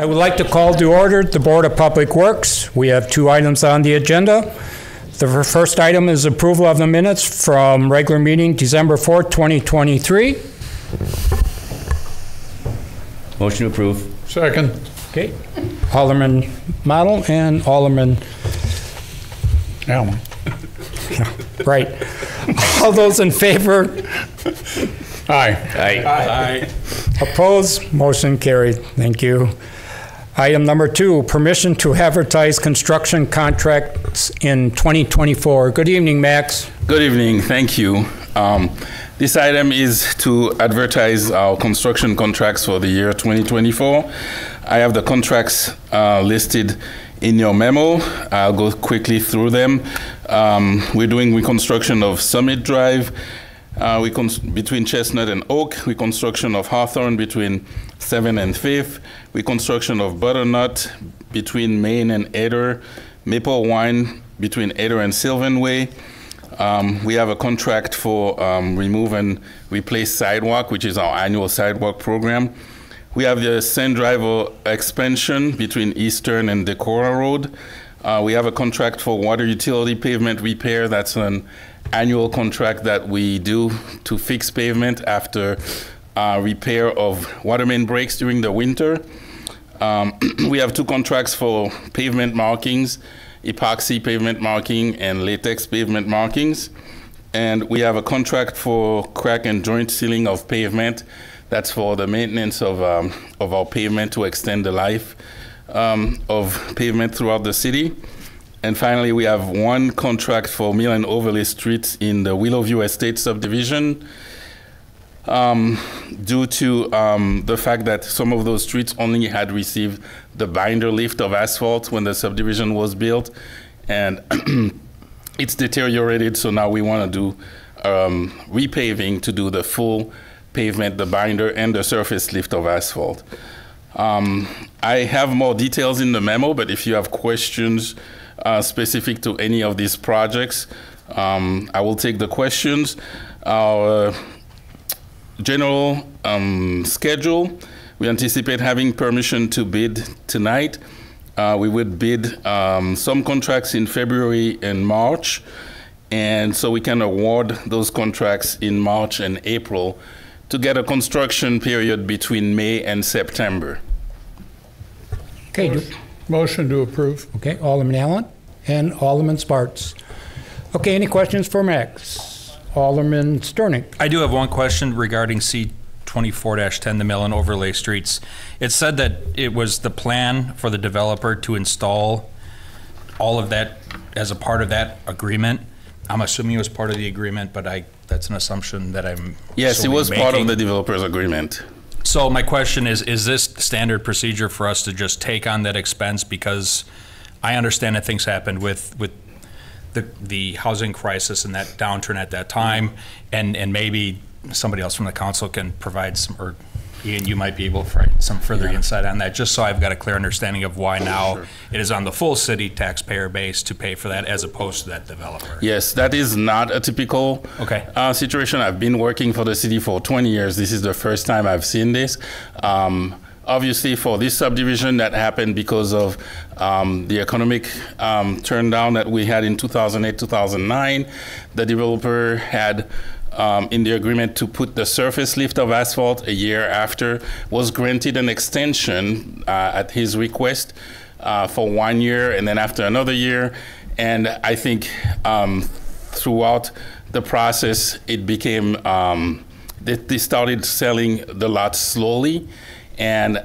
I would like to call to order the Board of Public Works. We have two items on the agenda. The first item is approval of the minutes from regular meeting December 4th, 2023. Motion to approve. Second. Okay. Alderman Model and Alderman Allen. Right. All those in favor? Aye. Aye. Opposed? Motion carried. Thank you. Item number 2, permission to advertise construction contracts in 2024. Good evening, Max. Good evening. Thank you. This item is to advertise our construction contracts for the year 2024. I have the contracts listed in your memo. I'll go quickly through them. We're doing reconstruction of Summit Drive between Chestnut and Oak, reconstruction of Hawthorne between 7th and 5th, reconstruction of Butternut between Main and Eder, Maple Wine between Eder and Sylvan Way. We have a contract for remove and replace sidewalk, which is our annual sidewalk program. We have the Sand Drive expansion between Eastern and Decorah Road. We have a contract for water utility pavement repair. That's an annual contract that we do to fix pavement after repair of water main breaks during the winter. We have 2 contracts for pavement markings, epoxy pavement marking and latex pavement markings. And we have a contract for crack and joint sealing of pavement. That's for the maintenance of our pavement to extend the life of pavement throughout the city. And finally, we have 1 contract for mill and overlay streets in the Willowview Estate subdivision. Due to the fact that some of those streets only had received the binder lift of asphalt when the subdivision was built, and it's deteriorated, so now we want to do repaving to do the full pavement, the binder, and the surface lift of asphalt. I have more details in the memo, but if you have questions specific to any of these projects, I will take the questions. Our general schedule, we anticipate having permission to bid tonight. We would bid some contracts in February and March, and so we can award those contracts in March and April to get a construction period between May and September. Okay. Motion to approve. Okay, Alderman Allen and Alderman Sparks. Okay, any questions for Max? Alderman Sterning. I do have one question regarding C24-10, the mill and overlay streets. It said that it was the plan for the developer to install all of that as a part of that agreement. I'm assuming it was part of the agreement, but that's an assumption that I'm Yes, it was part of the developer's agreement. So my question is this standard procedure for us to just take on that expense? Because I understand that things happened with the housing crisis and that downturn at that time, and maybe somebody else from the council can provide some, or Ian, you might be able to provide some further insight on that, just so I've got a clear understanding of why now it is on the full city taxpayer base to pay for that as opposed to that developer. Yes, that is not a typical situation. I've been working for the city for 20 years. This is the first time I've seen this. Obviously, for this subdivision, that happened because of the economic turndown that we had in 2008, 2009. The developer had in the agreement to put the surface lift of asphalt a year after, was granted an extension at his request for 1 year, and then after another year. And I think throughout the process, it became, they started selling the lots slowly, and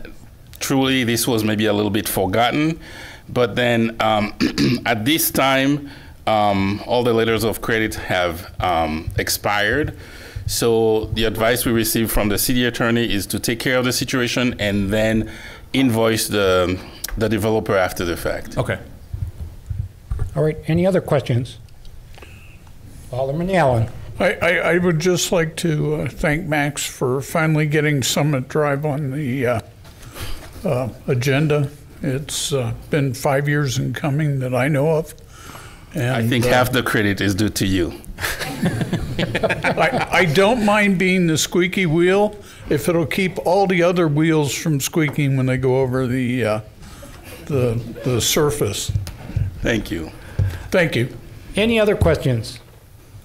truly this was maybe a little bit forgotten. But then at this time, all the letters of credit have expired. So the advice we received from the city attorney is to take care of the situation and then invoice the developer after the fact. Okay. All right, any other questions? Alderman Allen. I would just like to thank Max for finally getting Summit Drive on the agenda. It's been 5 years in coming that I know of. And I think half the credit is due to you. I don't mind being the squeaky wheel if it'll keep all the other wheels from squeaking when they go over the surface. Thank you. Thank you. Any other questions?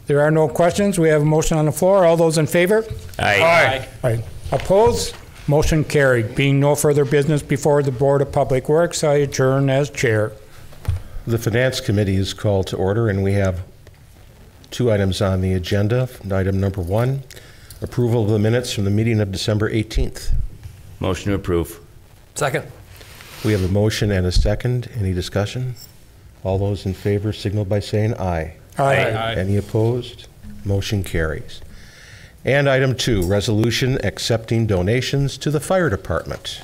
There are no questions. We have a motion on the floor. All those in favor? Aye. Aye. Opposed? Motion carried. Being no further business before the Board of Public Works, I adjourn as chair. The Finance Committee is called to order, and we have two items on the agenda. Item number 1, approval of the minutes from the meeting of December 18th. Motion to approve. Second. We have a motion and a second. Any discussion? All those in favor signal by saying aye. Aye. Any opposed? Motion carries. And item 2, resolution accepting donations to the fire department.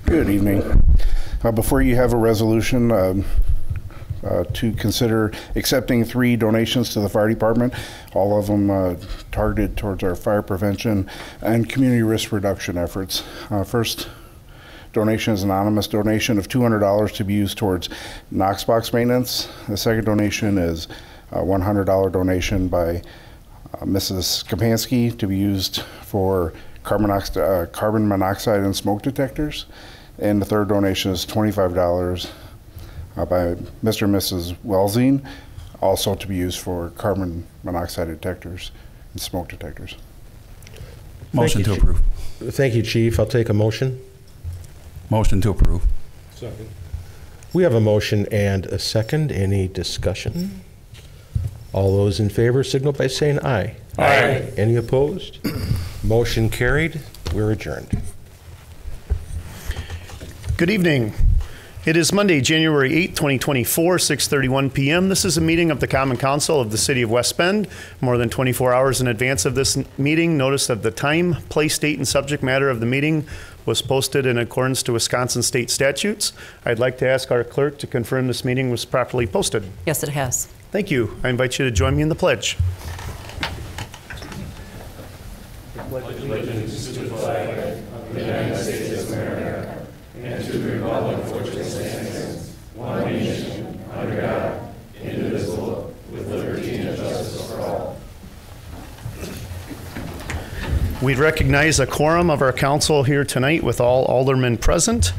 Good evening. Before you have a resolution to consider accepting 3 donations to the fire department, all of them targeted towards our fire prevention and community risk reduction efforts. First donation is an anonymous donation of $200 to be used towards Knox box maintenance. The second donation is a $100 donation by Mrs. Kapansky to be used for carbon monoxide and smoke detectors. And the third donation is $25 by Mr. and Mrs. Welsing, also to be used for carbon monoxide detectors and smoke detectors. Motion to approve. Thank you, Chief. I'll take a motion. Motion to approve. Second. We have a motion and a second. Any discussion? All those in favor signal by saying aye. Aye. Any opposed? Motion carried. We're adjourned. Good evening. It is Monday, January 8, 2024, 6:31 p.m. This is a meeting of the Common Council of the City of West Bend. More than 24 hours in advance of this meeting, notice of the time, place, date, and subject matter of the meeting was posted in accordance to Wisconsin state statutes. I'd like to ask our clerk to confirm this meeting was properly posted. Yes, it has. Thank you. I invite you to join me in the pledge. Allegiance to the flag of the United States of America and to the republic for which it stands, one nation, under God, indivisible, with liberty and justice for all. We recognize a quorum of our council here tonight with all aldermen present.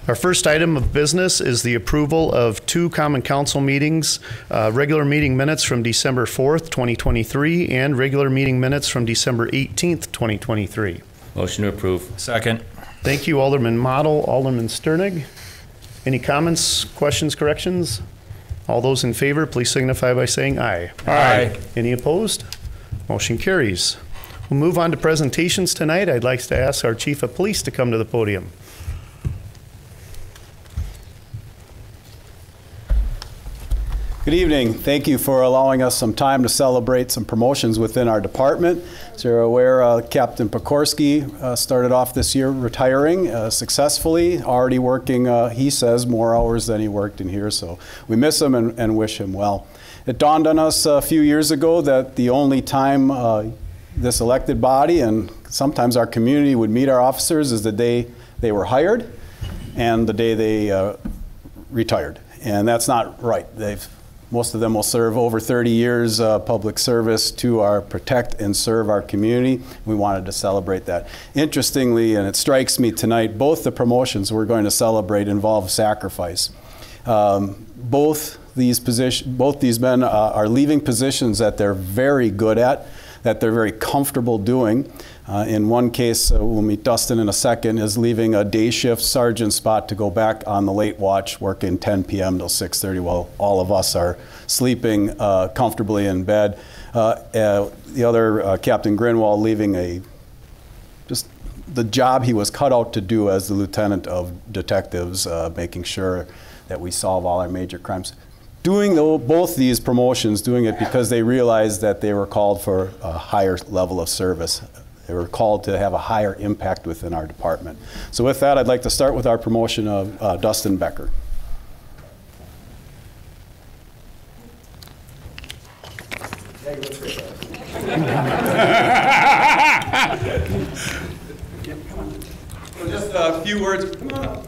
Our first item of business is the approval of 2 common council meetings, regular meeting minutes from December 4th, 2023, and regular meeting minutes from December 18th, 2023. Motion to approve. Second. Thank you, Alderman Model, Alderman Sternig. Any comments, questions, corrections? All those in favor, please signify by saying aye. Aye. Any opposed? Motion carries. We'll move on to presentations tonight. I'd like to ask our Chief of Police to come to the podium. Good evening. Thank you for allowing us some time to celebrate some promotions within our department. As you're aware, Captain Pekorski started off this year retiring successfully, already working, he says, more hours than he worked in here, so we miss him and wish him well. It dawned on us a few years ago that the only time this elected body and sometimes our community would meet our officers is the day they were hired and the day they retired. And that's not right. Most of them will serve over 30 years public service to protect and serve our community. We wanted to celebrate that. Interestingly, and it strikes me tonight, both the promotions we're going to celebrate involve sacrifice. Both these men are leaving positions that they're very good at, that they're very comfortable doing. In one case, we'll meet Dustin in a second, is leaving a day shift sergeant spot to go back on the late watch, working 10 p.m. till 6:30 while all of us are sleeping comfortably in bed. The other, Captain Grinwald, leaving just the job he was cut out to do as the lieutenant of detectives, making sure that we solve all our major crimes. Doing both these promotions, doing it because they realized that they were called for a higher level of service. They were called to have a higher impact within our department. So with that, I'd like to start with our promotion of Dustin Becker. So just a few words. Come on.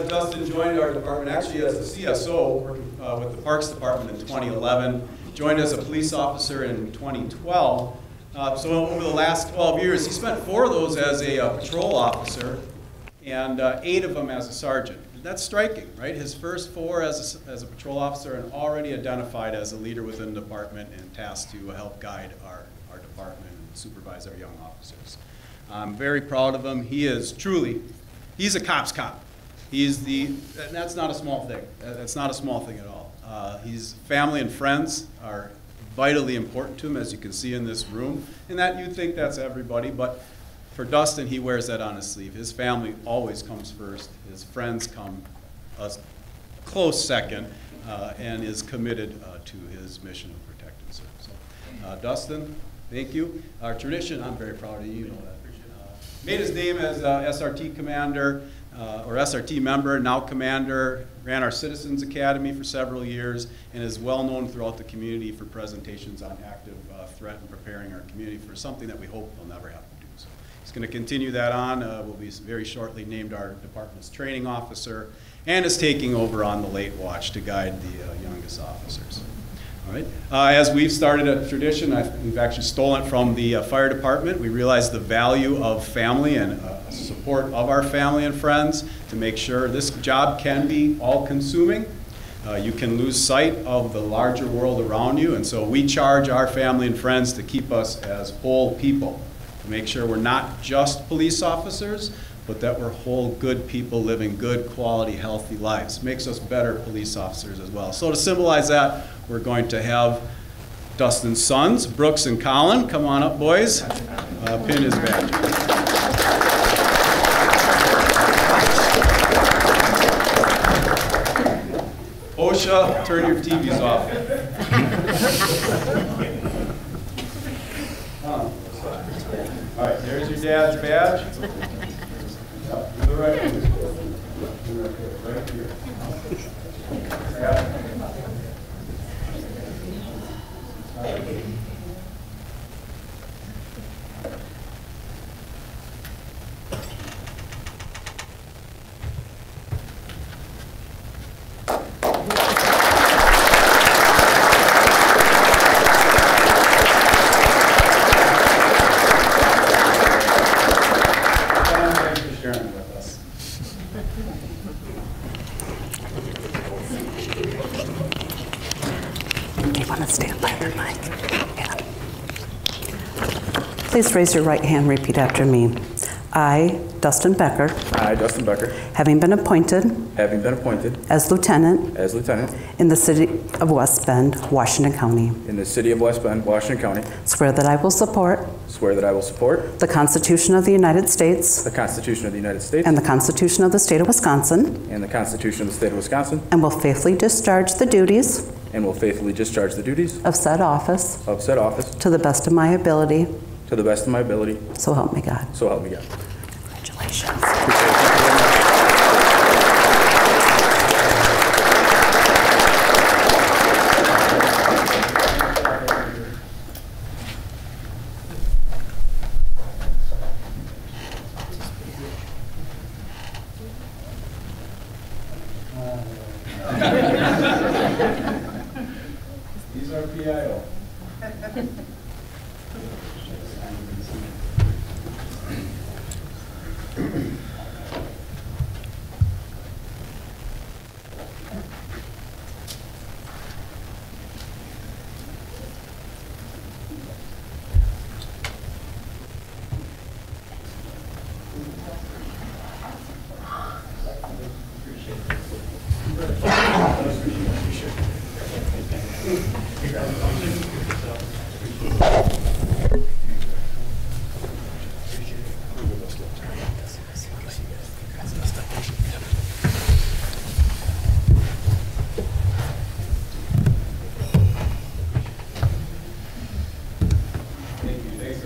Dustin joined our department actually as the CSO with the Parks Department in 2011. Joined as a police officer in 2012. So over the last 12 years, he spent 4 of those as a patrol officer and 8 of them as a sergeant. That's striking, right? His first 4 as a patrol officer and already identified as a leader within the department and tasked to help guide our department and supervise our young officers. I'm very proud of him. He is truly, he's a cop's cop. And that's not a small thing. That's not a small thing at all. His family and friends are vitally important to him, as you can see in this room. And that you'd think that's everybody, but for Dustin, he wears that on his sleeve. His family always comes first. His friends come a close second, and is committed to his mission of protect and serve. So, Dustin, thank you. Our tradition, I'm very proud of you. You know that. Made his name as SRT commander, or SRT member, now commander, ran our Citizens Academy for several years, and is well known throughout the community for presentations on active threat and preparing our community for something that we hope will never have to do. So he's going to continue that on. Will be very shortly named our department's training officer, and is taking over on the late watch to guide the youngest officers. All right. As we've started a tradition, we've actually stolen it from the fire department. We realize the value of family and support of our family and friends to make sure this job can be all-consuming. You can lose sight of the larger world around you, and so we charge our family and friends to keep us as whole people, to make sure we're not just police officers, but that we're whole, good people living good, quality, healthy lives. Makes us better police officers as well. So to symbolize that, we're going to have Dustin's sons, Brooks and Colin, come on up, boys, pin his badge. OSHA, turn your TVs off. All right, there's your dad's badge. To the right. Right here. Please raise your right hand and repeat after me. I, Dustin Becker, I, Dustin Becker, having been appointed as lieutenant in the city of West Bend, Washington County, swear that I will support the Constitution of the United States and the Constitution of the State of Wisconsin, and will faithfully discharge the duties of said office to the best of my ability. So help me God. Congratulations. These are PIO.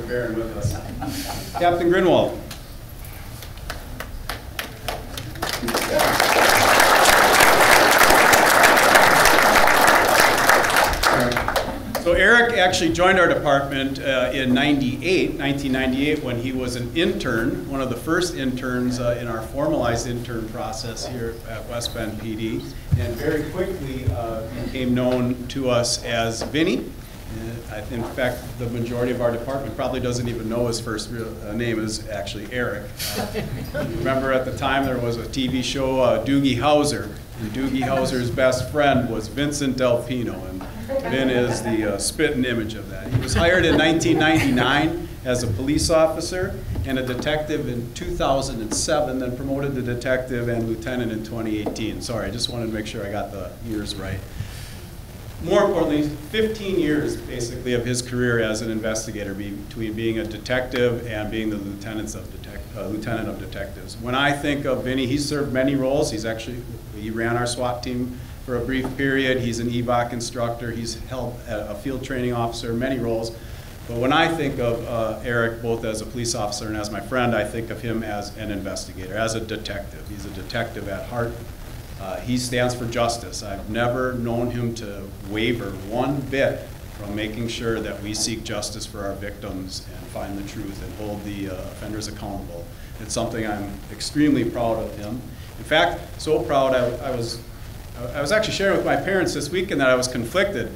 Bearing with us. Captain Grinwald. So Eric actually joined our department in 1998, when he was an intern, one of the first interns in our formalized intern process here at West Bend PD, and very quickly became known to us as Vinny. In fact, the majority of our department probably doesn't even know his first real name is actually Eric. Remember at the time there was a TV show, Doogie Howser, and Doogie Howser's best friend was Vincent Delpino, and Vin is the spitting image of that. He was hired in 1999 as a police officer and a detective in 2007, then promoted to detective and lieutenant in 2018. Sorry, I just wanted to make sure I got the years right. More importantly, 15 years basically of his career as an investigator, between being a detective and being the lieutenant of detectives. When I think of Vinny, he's served many roles. He ran our SWAT team for a brief period. He's an EVOC instructor. He's held a field training officer, many roles. But when I think of Eric, both as a police officer and as my friend, I think of him as an investigator, as a detective. He's a detective at heart. He stands for justice. I've never known him to waver one bit from making sure that we seek justice for our victims and find the truth and hold the offenders accountable. It's something I'm extremely proud of him. In fact, so proud I was actually sharing with my parents this weekend that I was conflicted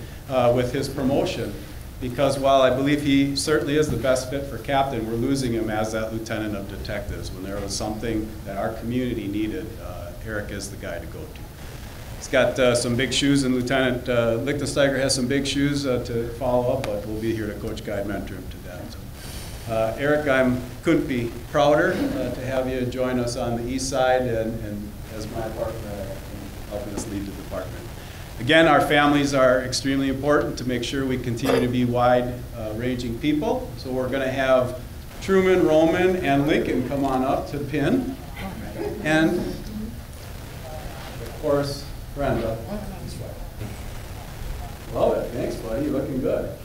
with his promotion, because while I believe he certainly is the best fit for captain, we're losing him as that lieutenant of detectives. When there was something that our community needed, Eric is the guy to go to. He's got some big shoes, and Lieutenant Lichtensteiger has some big shoes to follow up, but we'll be here to coach, guide, mentor him to that. So, Eric, I couldn't be prouder to have you join us on the east side and as my partner in helping us lead the department. Again, our families are extremely important to make sure we continue to be wide-ranging people. So we're going to have Truman, Roman, and Lincoln come on up to pin. And, of course, Brenda. Love it. Thanks, buddy. You're looking good.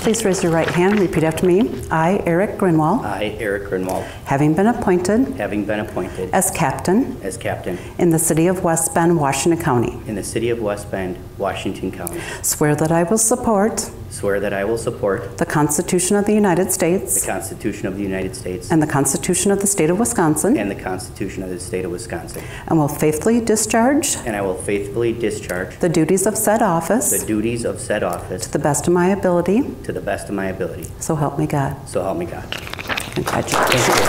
Please raise your right hand and repeat after me. I, Eric Grinwald. I, Eric Grinwald. Having been appointed. Having been appointed. As captain. As captain. In the city of West Bend, Washington County. In the city of West Bend, Washington County. Swear that I will support. Swear that I will support. The Constitution of the United States. The Constitution of the United States. And the Constitution of the state of Wisconsin. And the Constitution of the state of Wisconsin. And will faithfully discharge. And I will faithfully discharge. The duties of said office. The duties of said office. To the best of my ability. To the best of my ability. So help me God. So help me God. Congratulations.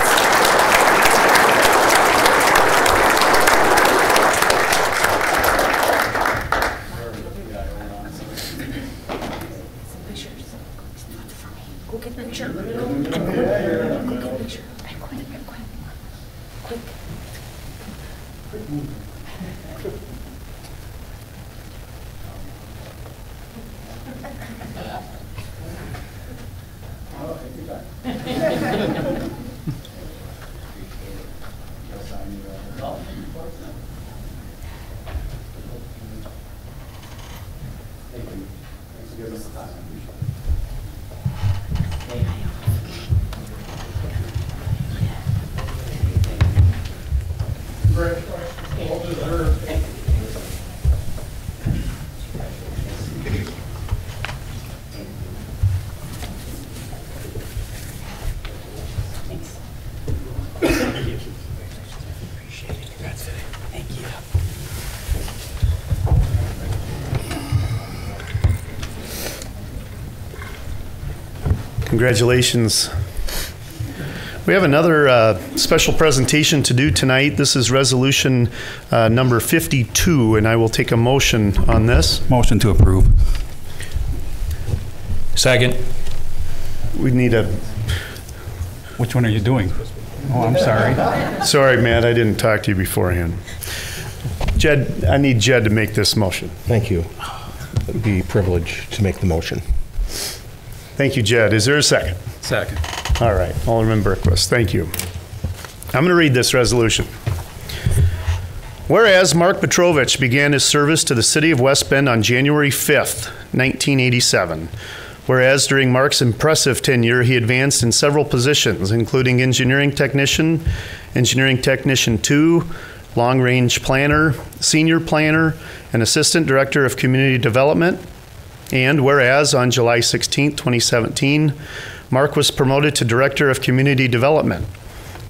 Thank you. Congratulations. We have another special presentation to do tonight. This is resolution number 52, and I will take a motion on this. Motion to approve. Second. We need a... Which one are you doing? Oh, I'm sorry. Sorry, Matt, I didn't talk to you beforehand. Jed, I need Jed to make this motion. Thank you. It would be a privilege to make the motion. Thank you, Jed. Is there a second? Second. All right, Alderman Berquist, thank you. I'm going to read this resolution. Whereas Mark Piotrowicz began his service to the city of West Bend on January 5th, 1987. Whereas during Mark's impressive tenure, he advanced in several positions, including Engineering Technician 2, Long Range Planner, Senior Planner, and Assistant Director of Community Development. And whereas on July 16, 2017, Mark was promoted to Director of Community Development.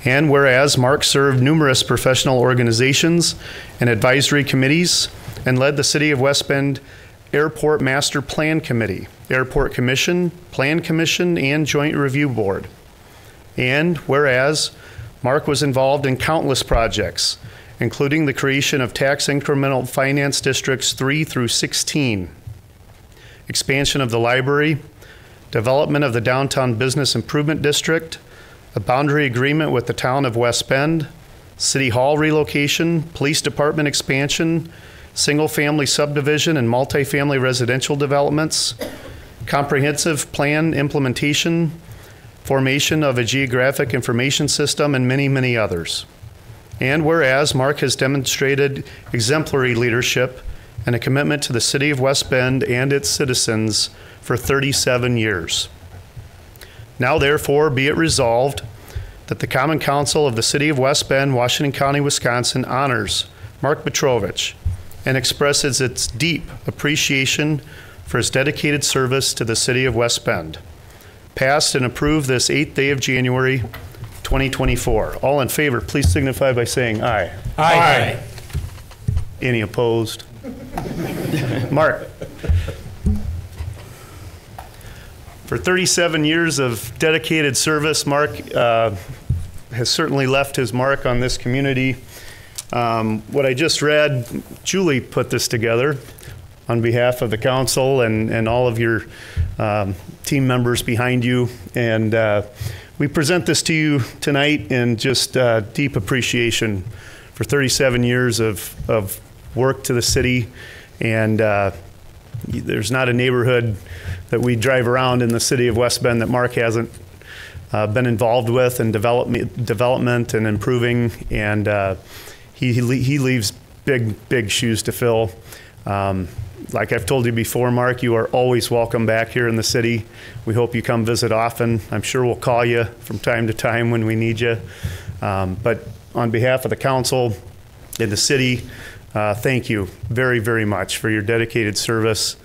And whereas Mark served numerous professional organizations and advisory committees and led the City of West Bend Airport Master Plan Committee, Airport Commission, Plan Commission, and Joint Review Board. And whereas Mark was involved in countless projects, including the creation of tax incremental finance districts 3 through 16, expansion of the library, development of the downtown business improvement district, a boundary agreement with the town of West Bend, city hall relocation, police department expansion, single-family subdivision and multifamily residential developments, comprehensive plan implementation, formation of a geographic information system, and many, many others. And whereas Mark has demonstrated exemplary leadership and a commitment to the city of West Bend and its citizens for 37 years. Now therefore be it resolved that the Common Council of the City of West Bend, Washington County, Wisconsin honors Mark Piotrowicz and expresses its deep appreciation for his dedicated service to the City of West Bend. Passed and approved this 8th day of January, 2024. All in favor, please signify by saying aye. Aye. Any opposed? Mark. For 37 years of dedicated service, Mark has certainly left his mark on this community. What I just read, Julie put this together on behalf of the council and all of your team members behind you. And we present this to you tonight in just deep appreciation for 37 years of work to the city. And there's not a neighborhood that we drive around in the city of West Bend that Mark hasn't been involved with in development and improving. And he leaves big shoes to fill. Like I've told you before, Mark, you are always welcome back here in the city. We hope you come visit often. I'm sure we'll call you from time to time when we need you. But on behalf of the council and the city, thank you very, very much for your dedicated service.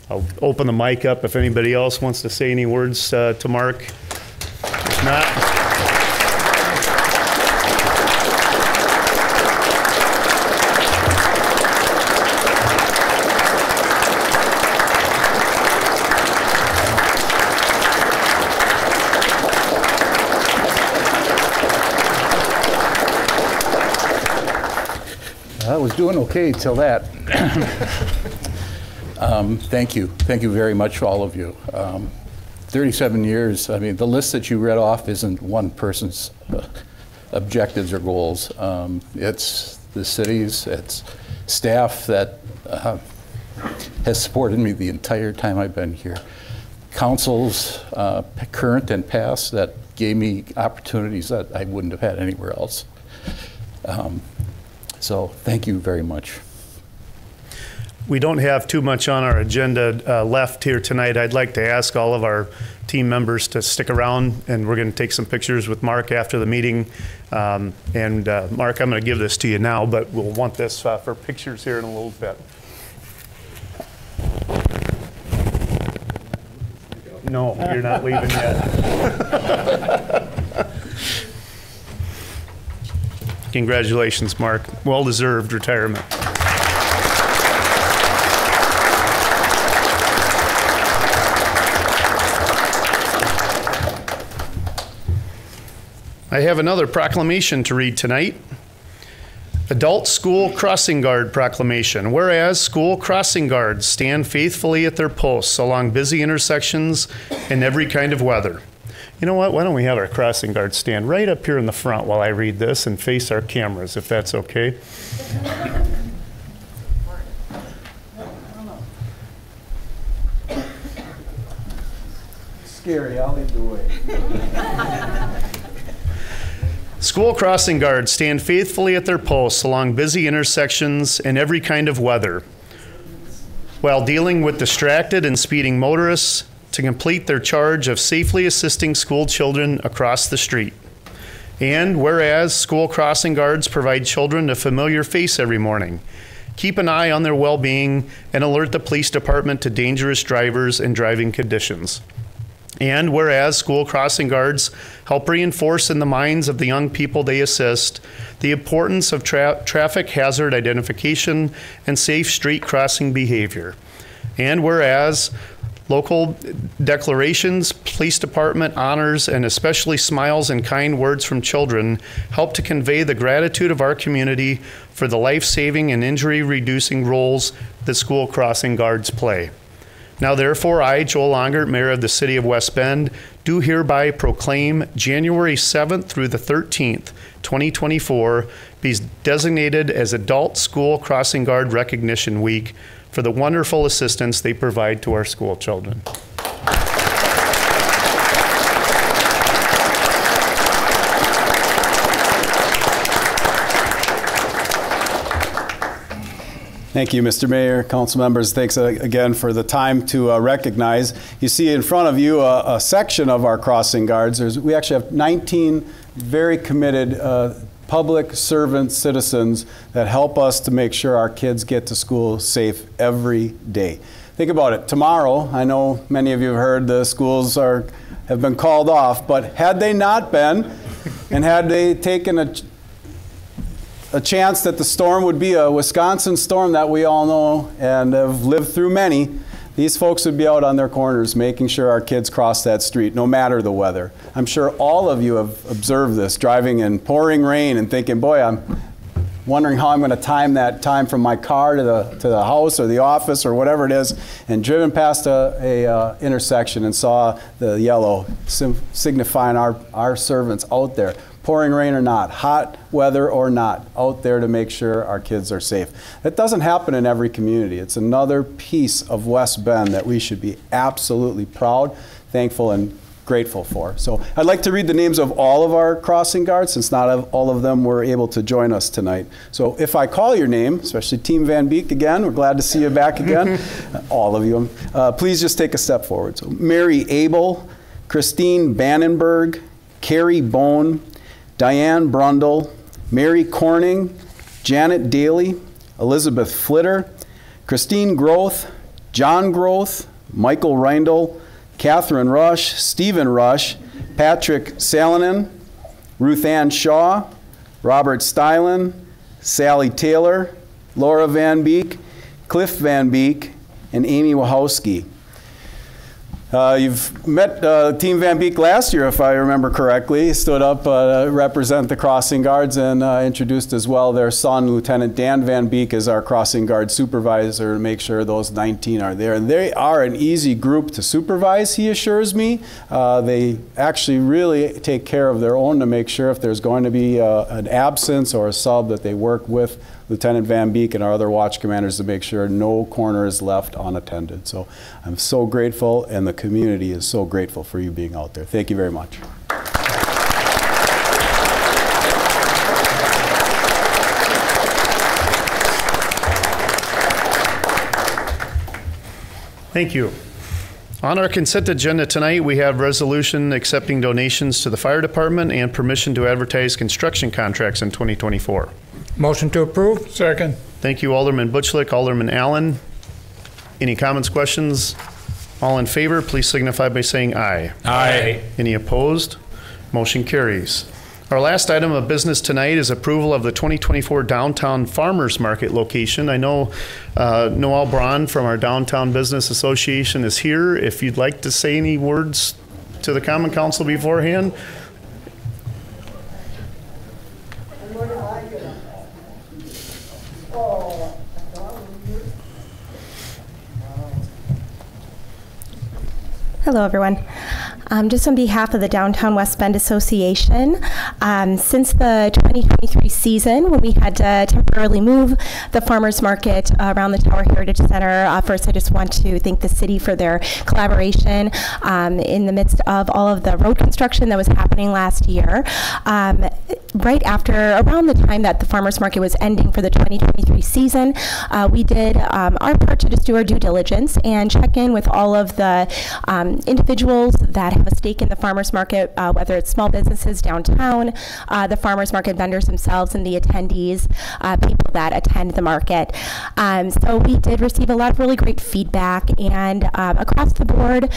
I'll open the mic up if anybody else wants to say any words to Mark. If not, I was doing okay till that. Thank you. Thank you very much, all of you. 37 years, I mean, the list that you read off isn't one person's objectives or goals. It's the city's, it's staff that has supported me the entire time I've been here. Councils, current and past, that gave me opportunities that I wouldn't have had anywhere else. So thank you very much. we don't have too much on our agenda left here tonight. I'd like to ask all of our team members to stick around, and we're going to take some pictures with Mark after the meeting. Mark, I'm going to give this to you now, but we'll want this for pictures here in a little bit. No, you're not leaving yet. Congratulations, Mark. Well-deserved retirement. I have another proclamation to read tonight. Adult School Crossing Guard Proclamation. Whereas school crossing guards stand faithfully at their posts along busy intersections in every kind of weather. You know what? Why don't we have our crossing guards stand right up here in the front while I read this and face our cameras, if that's okay. Scary, I'll lead the way. School crossing guards stand faithfully at their posts along busy intersections in every kind of weather, while dealing with distracted and speeding motorists to complete their charge of safely assisting school children across the street. And whereas school crossing guards provide children a familiar face every morning, keep an eye on their well-being, and alert the police department to dangerous drivers and driving conditions. And whereas school crossing guards help reinforce in the minds of the young people they assist the importance of traffic hazard identification and safe street crossing behavior. And whereas local declarations, police department honors, and especially smiles and kind words from children help to convey the gratitude of our community for the life-saving and injury-reducing roles that school crossing guards play. Now therefore, I, Joel Longert, Mayor of the City of West Bend, do hereby proclaim January 7th through the 13th, 2024, be designated as Adult School Crossing Guard Recognition Week for the wonderful assistance they provide to our school children. Thank you, Mr. Mayor, council members. Thanks again for the time to recognize. You see in front of you a section of our crossing guards. We actually have 19 very committed public servant citizens that help us to make sure our kids get to school safe every day. Think about it. Tomorrow, I know many of you have heard the schools have been called off, but had they not been, and had they taken a chance that the storm would be a Wisconsin storm that we all know and have lived through many, these folks would be out on their corners making sure our kids cross that street, no matter the weather. I'm sure all of you have observed this, driving in pouring rain and thinking, boy, I'm wondering how I'm going to time that time from my car to the house or the office or whatever it is, and driven past a intersection and saw the yellow signifying our servants out there. Pouring rain or not, hot weather or not, out there to make sure our kids are safe. That doesn't happen in every community. It's another piece of West Bend that we should be absolutely proud, thankful, and grateful for. So I'd like to read the names of all of our crossing guards, since not all of them were able to join us tonight. So if I call your name, especially Team Van Beek again, we're glad to see you back again, all of you, please just take a step forward. So Mary Abel, Christine Bannenberg, Carrie Bone, Diane Brundle, Mary Corning, Janet Daly, Elizabeth Flitter, Christine Groth, John Groth, Michael Reindl, Catherine Rush, Stephen Rush, Patrick Salonen, Ruth Ann Shaw, Robert Stylen, Sally Taylor, Laura Van Beek, Cliff Van Beek, and Amy Wachowski. You've met Team Van Beek last year, if I remember correctly. Stood up to represent the crossing guards and introduced as well their son, Lieutenant Dan Van Beek, as our crossing guard supervisor to make sure those 19 are there. And they are an easy group to supervise, he assures me. They actually really take care of their own to make sure if there's going to be an absence or a sub that they work with Lieutenant Van Beek and our other watch commanders to make sure no corner is left unattended. So I'm so grateful, and the community is so grateful for you being out there. Thank you very much. Thank you. On our consent agenda tonight, we have resolution accepting donations to the fire department and permission to advertise construction contracts in 2024. Motion to approve. Second. Thank you, Alderman Butchlick, Alderman Allen. Any comments, questions? All in favor, please signify by saying aye. Aye. Any opposed? Motion carries. Our last item of business tonight is approval of the 2024 Downtown Farmers Market location. I know Noel Braun from our Downtown Business Association is here. If you'd like to say any words to the Common Council beforehand. Hello, everyone. Just on behalf of the Downtown West Bend Association, since the 2023 season, when we had to temporarily move the farmers market around the Tower Heritage Center, first I just want to thank the city for their collaboration in the midst of all of the road construction that was happening last year. Right after, around the time that the farmers market was ending for the 2023 season, we did our part to just do our due diligence and check in with all of the individuals that have a stake in the farmers market, whether it's small businesses downtown, the farmers market vendors themselves, and the attendees, people that attend the market. So we did receive a lot of really great feedback, and across the board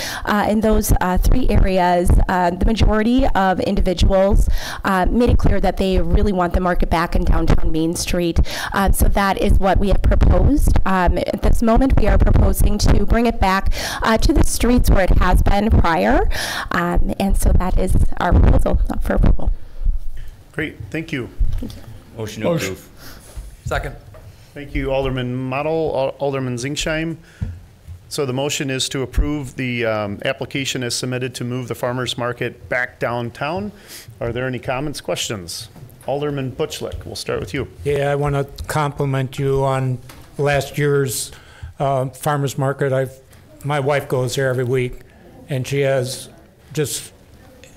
in those three areas, the majority of individuals made it clear that they really want the market back in downtown Main Street. So that is what we have proposed. At this moment, we are proposing to bring it back to the streets where it has been prior, and so that is our proposal for approval. Great, thank you. Motion to approve. Second. Thank you, Alderman Model, Alderman Zingsheim. So the motion is to approve the application as submitted to move the farmers market back downtown. Are there any comments, questions? Alderman Butchlick, we'll start with you. Yeah, I want to compliment you on last year's farmers market. My wife goes there every week, and she has just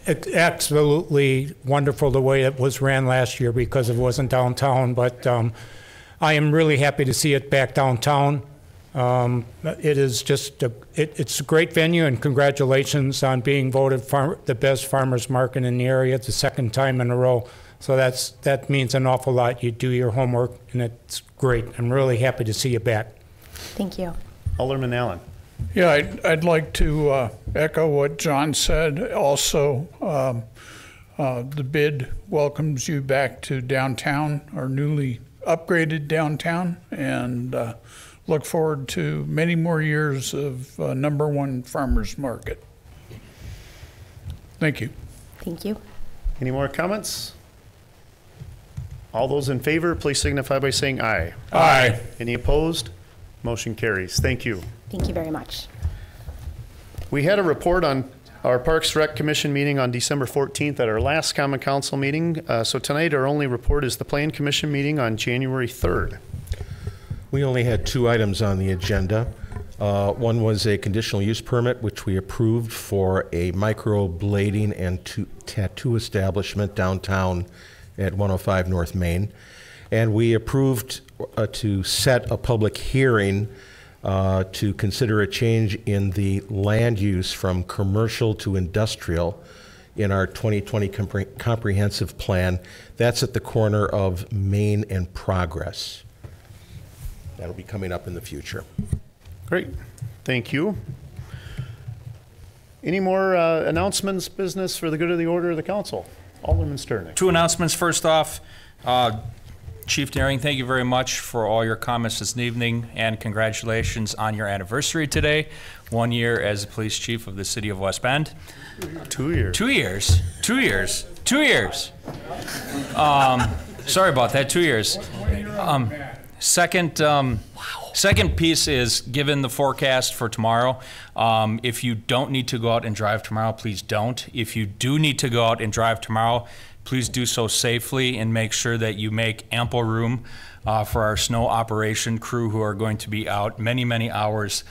absolutely wonderful the way it was ran last year because it wasn't downtown. But I am really happy to see it back downtown. It is just it's a great venue, and congratulations on being voted the best farmers market in the area the second time in a row. So that means an awful lot. You do your homework, and it's great. I'm really happy to see you back. Thank you. Alderman Allen. Yeah, I'd like to echo what John said. Also, the bid welcomes you back to downtown, our newly upgraded downtown, and look forward to many more years of #1 farmers market. Thank you. Thank you. Any more comments? All those in favor, please signify by saying aye. Aye. Any opposed? Motion carries. Thank you. Thank you very much. We had a report on our Parks Rec Commission meeting on December 14th at our last Common Council meeting. So tonight our only report is the Plan Commission meeting on January 3rd. We only had 2 items on the agenda. One was a conditional use permit, which we approved for a microblading and tattoo establishment downtown at 105 North Main. And we approved to set a public hearing to consider a change in the land use from commercial to industrial in our 2020 comprehensive plan. That's at the corner of Main and Progress. That'll be coming up in the future. Great. Thank you. Any more announcements, business for the good of the order of the council? Alderman Sternick. 2 announcements. First off, Chief Daring, thank you very much for all your comments this evening, and congratulations on your anniversary today. 1 year as the police chief of the city of West Bend. 2 years. 2 years. 2 years. 2 years. Sorry about that. 2 years. Second piece is, given the forecast for tomorrow, if you don't need to go out and drive tomorrow, please don't. If you do need to go out and drive tomorrow, please do so safely and make sure that you make ample room for our snow operation crew who are going to be out many, many hours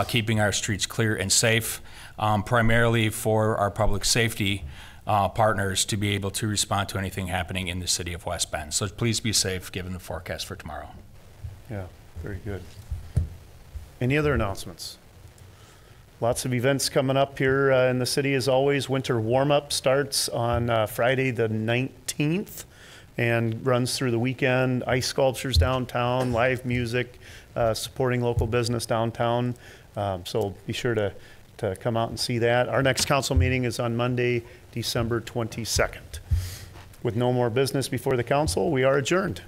keeping our streets clear and safe, primarily for our public safety partners to be able to respond to anything happening in the city of West Bend. So please be safe given the forecast for tomorrow. Yeah, very good. Any other announcements? Lots of events coming up here in the city as always. Winter warm-up starts on Friday the 19th and runs through the weekend. Ice sculptures downtown, live music, supporting local business downtown. So be sure to come out and see that. Our next council meeting is on Monday, December 22nd. With no more business before the council, we are adjourned.